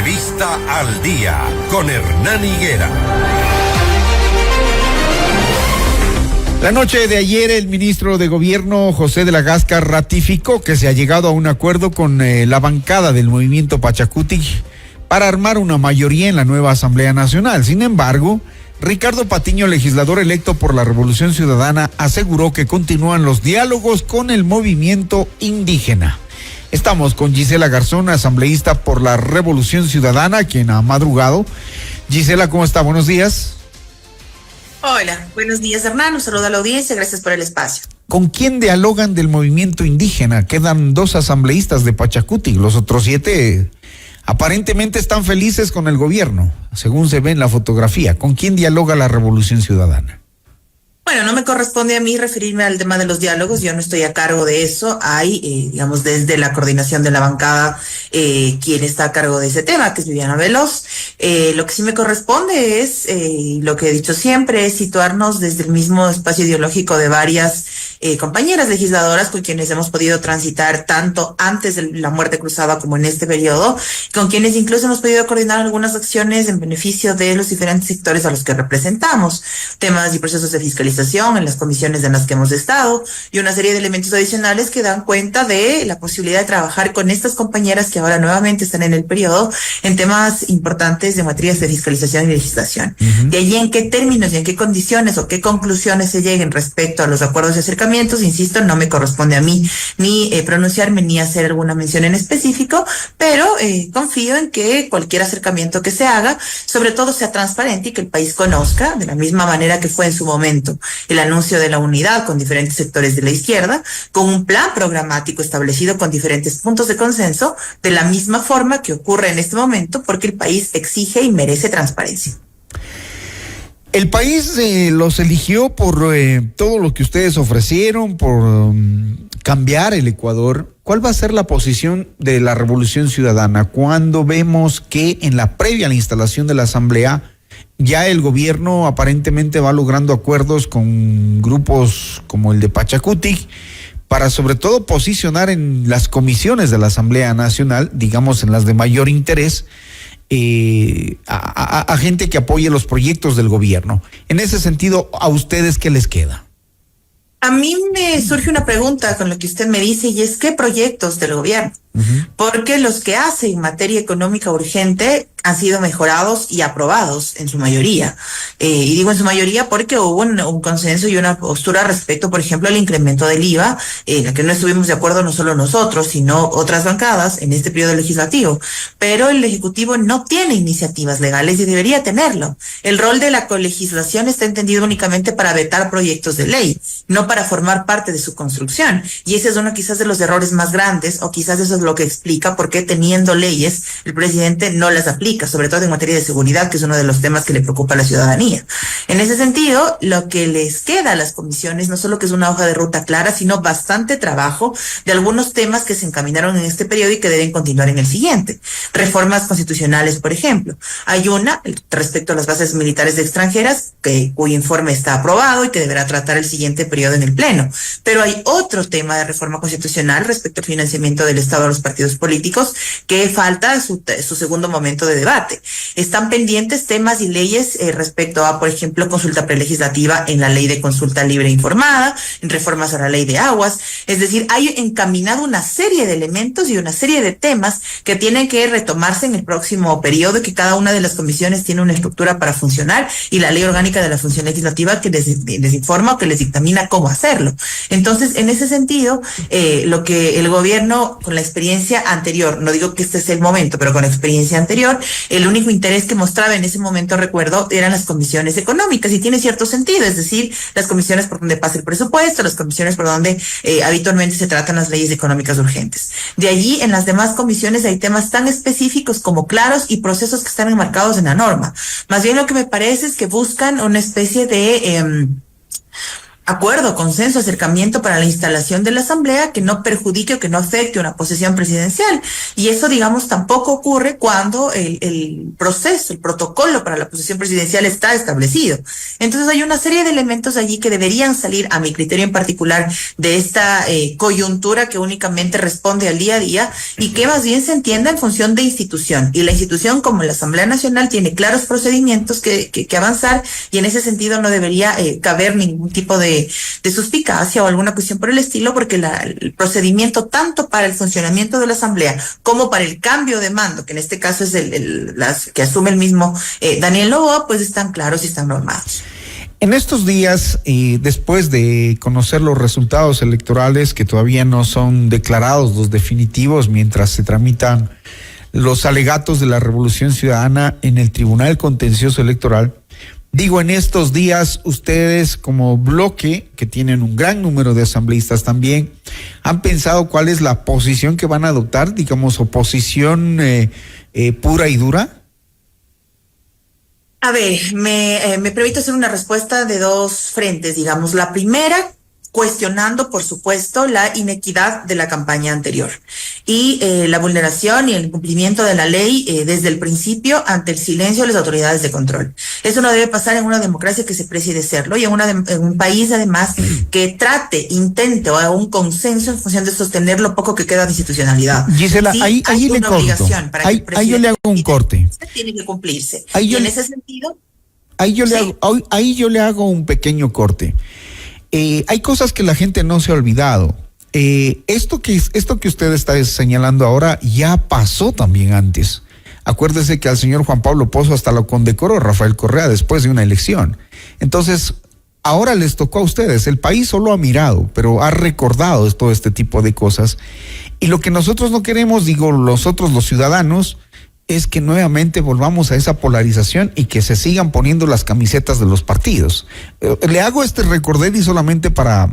Entrevista al Día con Hernán Higuera. La noche de ayer, el ministro de Gobierno, José de la Gasca, ratificó que se ha llegado a un acuerdo con la bancada del movimiento Pachacutic para armar una mayoría en la nueva Asamblea Nacional. Sin embargo, Ricardo Patiño, legislador electo por la Revolución Ciudadana, aseguró que continúan los diálogos con el movimiento indígena. Estamos con Gisela Garzón, asambleísta por la Revolución Ciudadana, quien ha madrugado. Gisela, ¿cómo está? Buenos días. Hola, buenos días, Hernán. Un saludo a la audiencia, gracias por el espacio. ¿Con quién dialogan del movimiento indígena? Quedan 2 asambleístas de Pachacutic, los otros 7 aparentemente están felices con el gobierno, según se ve en la fotografía. ¿Con quién dialoga la Revolución Ciudadana? Bueno, no me corresponde a mí referirme al tema de los diálogos, yo no estoy a cargo de eso. Hay, digamos, desde la coordinación de la bancada, quien está a cargo de ese tema, que es Viviana Veloz. Lo que sí me corresponde es, lo que he dicho siempre, es situarnos desde el mismo espacio ideológico de varias compañeras legisladoras con quienes hemos podido transitar tanto antes de la muerte cruzada como en este periodo, con quienes incluso hemos podido coordinar algunas acciones en beneficio de los diferentes sectores a los que representamos, temas y procesos de fiscalización en las comisiones en las que hemos estado y una serie de elementos adicionales que dan cuenta de la posibilidad de trabajar con estas compañeras que ahora nuevamente están en el periodo en temas importantes de materias de fiscalización y legislación. De allí en qué términos y en qué condiciones o qué conclusiones se lleguen respecto a los acuerdos y acercamientos, insisto, no me corresponde a mí ni pronunciarme ni hacer alguna mención en específico, pero confío en que cualquier acercamiento que se haga, sobre todo sea transparente y que el país conozca, de la misma manera que fue en su momento el anuncio de la unidad con diferentes sectores de la izquierda, con un plan programático establecido con diferentes puntos de consenso, de la misma forma que ocurre en este momento, porque el país exige y merece transparencia. El país los eligió por todo lo que ustedes ofrecieron, por cambiar el Ecuador. ¿Cuál va a ser la posición de la Revolución Ciudadana cuando vemos que en la previa a la instalación de la Asamblea ya el gobierno aparentemente va logrando acuerdos con grupos como el de Pachacutic para sobre todo posicionar en las comisiones de la Asamblea Nacional, digamos en las de mayor interés, a gente que apoye los proyectos del gobierno? En ese sentido, ¿a ustedes qué les queda? A mí me surge una pregunta con lo que usted me dice, y es ¿qué proyectos del gobierno? Porque los que hace en materia económica urgente han sido mejorados y aprobados en su mayoría. Y digo en su mayoría porque hubo un consenso y una postura respecto, por ejemplo, al incremento del IVA, en la que no estuvimos de acuerdo no solo nosotros, sino otras bancadas en este periodo legislativo. Pero el Ejecutivo no tiene iniciativas legales y debería tenerlo. El rol de la colegislación está entendido únicamente para vetar proyectos de ley, no para formar parte de su construcción. Y ese es uno quizás de los errores más grandes, o quizás eso es lo que explica por qué teniendo leyes el presidente no las aplica, sobre todo en materia de seguridad, que es uno de los temas que le preocupa a la ciudadanía. En ese sentido, lo que les queda a las comisiones no solo que es una hoja de ruta clara, sino bastante trabajo de algunos temas que se encaminaron en este periodo y que deben continuar en el siguiente. Reformas constitucionales, por ejemplo. Hay una respecto a las bases militares extranjeras, cuyo informe está aprobado y que deberá tratar el siguiente periodo en el Pleno. Pero hay otro tema de reforma constitucional respecto al financiamiento del Estado a los partidos políticos que falta su segundo momento de debate. Están pendientes temas y leyes respecto a, por ejemplo, consulta prelegislativa en la ley de consulta libre e informada, en reformas a la ley de aguas. Es decir, hay encaminado una serie de elementos y una serie de temas que tienen que retomarse en el próximo periodo, que cada una de las comisiones tiene una estructura para funcionar y la ley orgánica de la función legislativa que les informa o que les dictamina cómo hacerlo. Entonces, en ese sentido, lo que el gobierno, con la experiencia anterior, no digo que este es el momento, pero con la experiencia anterior, el único interés que mostraba en ese momento, recuerdo, eran las comisiones económicas, y tiene cierto sentido, es decir, las comisiones por donde pasa el presupuesto, las comisiones por donde habitualmente se tratan las leyes económicas urgentes. De allí, en las demás comisiones hay temas tan específicos como claros y procesos que están enmarcados en la norma. Más bien lo que me parece es que buscan una especie de acuerdo, consenso, acercamiento para la instalación de la asamblea que no perjudique o que no afecte una posesión presidencial. Y eso, digamos, tampoco ocurre cuando el proceso, el protocolo para la posesión presidencial está establecido. Entonces hay una serie de elementos allí que deberían salir, a mi criterio en particular, de esta coyuntura que únicamente responde al día a día y que más bien se entienda en función de institución. Y la institución, como la Asamblea Nacional, tiene claros procedimientos que avanzar, y en ese sentido no debería caber ningún tipo de suspicacia o alguna cuestión por el estilo, porque el procedimiento tanto para el funcionamiento de la Asamblea como para el cambio de mando, que en este caso es que asume el mismo Daniel Noboa, pues están claros y están normados. En estos días, después de conocer los resultados electorales que todavía no son declarados los definitivos, mientras se tramitan los alegatos de la Revolución Ciudadana en el Tribunal Contencioso Electoral, digo, en estos días ustedes como bloque, que tienen un gran número de asambleístas también, ¿han pensado cuál es la posición que van a adoptar, digamos, oposición pura y dura? A ver, me permito hacer una respuesta de dos frentes, digamos. La primera, cuestionando, por supuesto, la inequidad de la campaña anterior y la vulneración y el incumplimiento de la ley desde el principio ante el silencio de las autoridades de control. Eso no debe pasar en una democracia que se precie de serlo y en un país, además, que intente o haga un consenso en función de sostener lo poco que queda de institucionalidad. Gisela, sí, ahí le corto. Ahí yo le hago un corte. Tiene que cumplirse. Y en ese sentido... Ahí yo le hago un pequeño corte. Hay cosas que la gente no se ha olvidado. Esto que usted está señalando ahora ya pasó también antes. Acuérdese que al señor Juan Pablo Pozo hasta lo condecoró Rafael Correa después de una elección. Entonces, ahora les tocó a ustedes. El país solo ha mirado, pero ha recordado todo este tipo de cosas. Y lo que nosotros no queremos, digo, nosotros los ciudadanos, es que nuevamente volvamos a esa polarización y que se sigan poniendo las camisetas de los partidos. Le hago este recordé solamente para,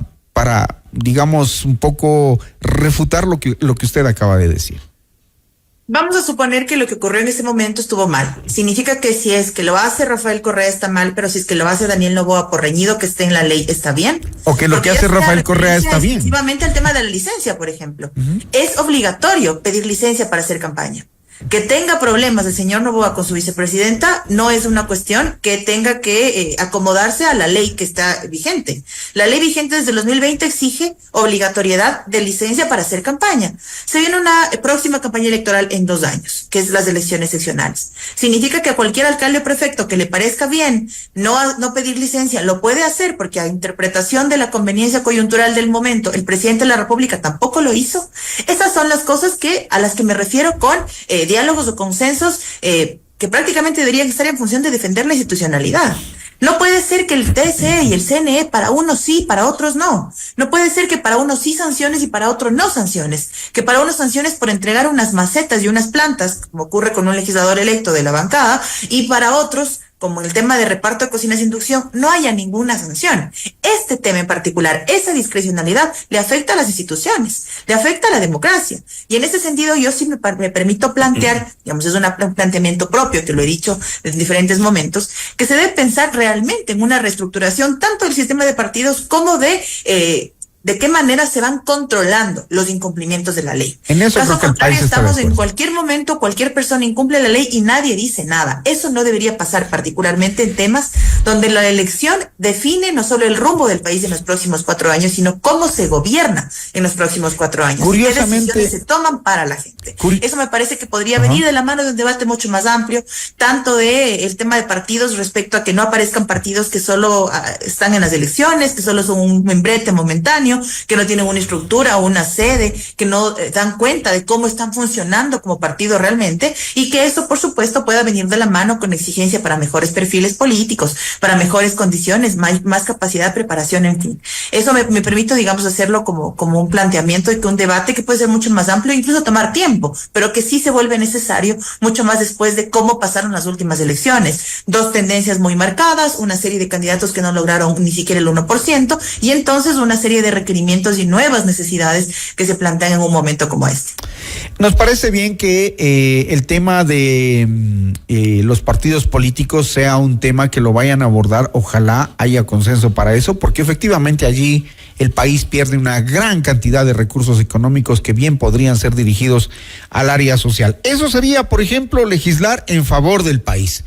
digamos, un poco refutar lo que usted acaba de decir. Vamos a suponer que lo que ocurrió en ese momento estuvo mal. Significa que si es que lo hace Rafael Correa está mal, pero si es que lo hace Daniel Noboa, por reñido que esté en la ley, está bien. O que lo que hace Rafael Correa está bien. Efectivamente, el tema de la licencia, por ejemplo. Es obligatorio pedir licencia para hacer campaña. Que tenga problemas el señor Noboa con su vicepresidenta no es una cuestión que tenga que acomodarse a la ley que está vigente. La ley vigente desde el 2020 exige obligatoriedad de licencia para hacer campaña. Se viene una próxima campaña electoral en 2 años, que es las elecciones seccionales. Significa que a cualquier alcalde o prefecto que le parezca bien no pedir licencia, lo puede hacer, porque a interpretación de la conveniencia coyuntural del momento, el presidente de la República tampoco lo hizo. Esas son las cosas a las que me refiero con diálogos o consensos que prácticamente deberían estar en función de defender la institucionalidad. No puede ser que el TSE y el CNE para unos sí, para otros no. No puede ser que para unos sí sanciones y para otros no sanciones. Que para unos sanciones por entregar unas macetas y unas plantas, como ocurre con un legislador electo de la bancada, y para otros, como el tema de reparto de cocinas de inducción, no haya ninguna sanción. Este tema en particular, esa discrecionalidad, le afecta a las instituciones, le afecta a la democracia. Y en ese sentido, yo sí me permito plantear, digamos, es un planteamiento propio, que lo he dicho en diferentes momentos, que se debe pensar realmente en una reestructuración tanto del sistema de partidos como de qué manera se van controlando los incumplimientos de la ley. En eso caso creo que el contrario, país está estamos de en acuerdo. cualquier momento, cualquier persona incumple la ley y nadie dice nada. Eso no debería pasar, particularmente en temas donde la elección define no solo el rumbo del país en los próximos 4 años, sino cómo se gobierna en los próximos 4 años. Curiosamente, ¿qué decisiones se toman para la gente? Eso me parece que podría venir de la mano de un debate mucho más amplio, tanto de el tema de partidos respecto a que no aparezcan partidos que solo están en las elecciones, que solo son un membrete momentáneo, que no tienen una estructura o una sede, que no dan cuenta de cómo están funcionando como partido realmente, y que eso, por supuesto, pueda venir de la mano con exigencia para mejores perfiles políticos, para mejores condiciones, más capacidad de preparación, en fin. Eso me permito, digamos, hacerlo como un planteamiento y que un debate que puede ser mucho más amplio, incluso tomar tiempo, pero que sí se vuelve necesario mucho más después de cómo pasaron las últimas elecciones. 2 tendencias muy marcadas, una serie de candidatos que no lograron ni siquiera el 1%, y entonces una serie de requerimientos y nuevas necesidades que se plantean en un momento como este. Nos parece bien que el tema de los partidos políticos sea un tema que lo vayan a abordar. Ojalá haya consenso para eso, porque efectivamente allí el país pierde una gran cantidad de recursos económicos que bien podrían ser dirigidos al área social. Eso sería, por ejemplo, legislar en favor del país.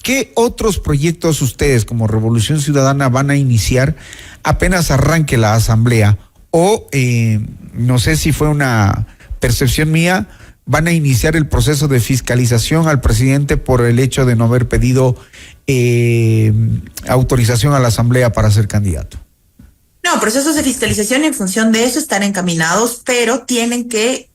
¿Qué otros proyectos ustedes como Revolución Ciudadana van a iniciar apenas arranque la asamblea? O no sé si fue una percepción mía, van a iniciar el proceso de fiscalización al presidente por el hecho de no haber pedido autorización a la asamblea para ser candidato. No, procesos de fiscalización en función de eso están encaminados, pero tienen que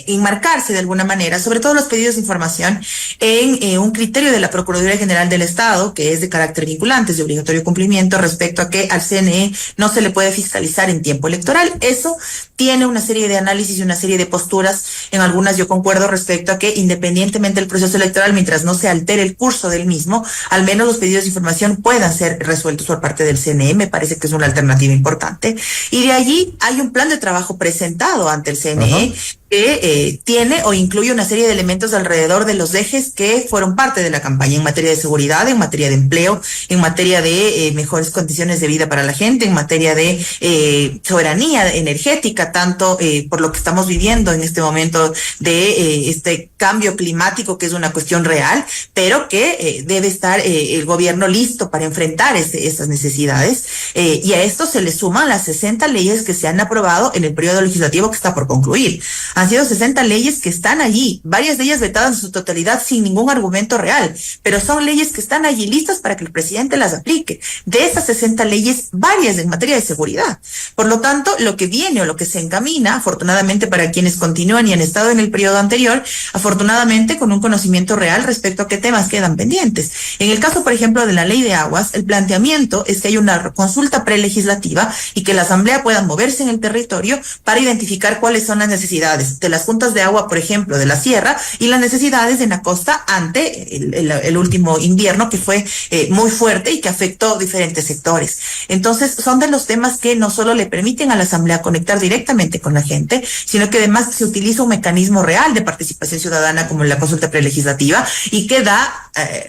enmarcarse de alguna manera, sobre todo los pedidos de información, en un criterio de la Procuraduría General del Estado, que es de carácter vinculante, es de obligatorio cumplimiento respecto a que al CNE no se le puede fiscalizar en tiempo electoral. Eso tiene una serie de análisis y una serie de posturas. En algunas yo concuerdo respecto a que independientemente del proceso electoral, mientras no se altere el curso del mismo, al menos los pedidos de información puedan ser resueltos por parte del CNE. Me parece que es una alternativa importante. Y de allí hay un plan de trabajo presentado ante el CNE que tiene o incluye una serie de elementos alrededor de los ejes que fueron parte de la campaña en materia de seguridad, en materia de empleo, en materia de mejores condiciones de vida para la gente, en materia de soberanía energética, tanto por lo que estamos viviendo en este momento de este cambio climático, que es una cuestión real, pero que debe estar el gobierno listo para enfrentar estas necesidades. Y a esto se le suman las 60 leyes que se han aprobado en el periodo legislativo que está por concluir. Han sido 60 leyes que están allí, varias de ellas vetadas en su totalidad sin ningún argumento real, pero son leyes que están allí listas para que el presidente las aplique. De esas 60 leyes, varias en materia de seguridad. Por lo tanto, lo que viene o lo que se encamina, afortunadamente para quienes continúan y han estado en el periodo anterior, afortunadamente con un conocimiento real respecto a qué temas quedan pendientes. En el caso, por ejemplo, de la ley de aguas, el planteamiento es que hay una consulta prelegislativa y que la Asamblea pueda moverse en el territorio para identificar cuáles son las necesidades de las juntas de agua, por ejemplo, de la sierra, y las necesidades en la costa ante el último invierno que fue muy fuerte y que afectó diferentes sectores. Entonces, son de los temas que no solo le permiten a la Asamblea conectar directamente con la gente, sino que además se utiliza un mecanismo real de participación ciudadana como la consulta prelegislativa y que da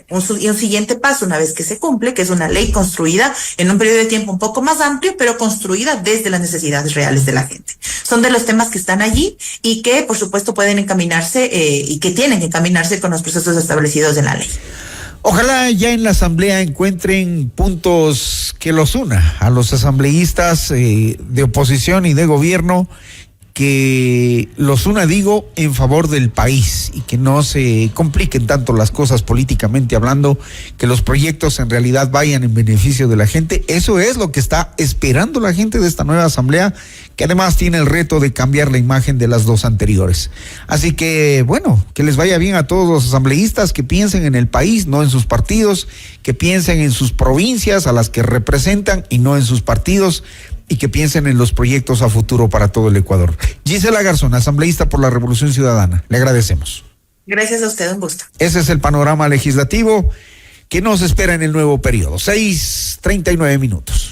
un siguiente paso una vez que se cumple, que es una ley construida en un periodo de tiempo un poco más amplio, pero construida desde las necesidades reales de la gente. Son de los temas que están allí y que, por supuesto, pueden encaminarse y que tienen que encaminarse con los procesos establecidos en la ley. Ojalá ya en la asamblea encuentren puntos que los una a los asambleístas de oposición y de gobierno, que los una, digo, en favor del país y que no se compliquen tanto las cosas políticamente hablando, que los proyectos en realidad vayan en beneficio de la gente. Eso es lo que está esperando la gente de esta nueva asamblea, que además tiene el reto de cambiar la imagen de las dos anteriores. Así que, bueno, que les vaya bien a todos los asambleístas, que piensen en el país, no en sus partidos, que piensen en sus provincias a las que representan y no en sus partidos, y que piensen en los proyectos a futuro para todo el Ecuador. Gisela Garzón, asambleísta por la Revolución Ciudadana, le agradecemos. Gracias a usted, un gusto. Ese es el panorama legislativo que nos espera en el nuevo periodo. 6:39.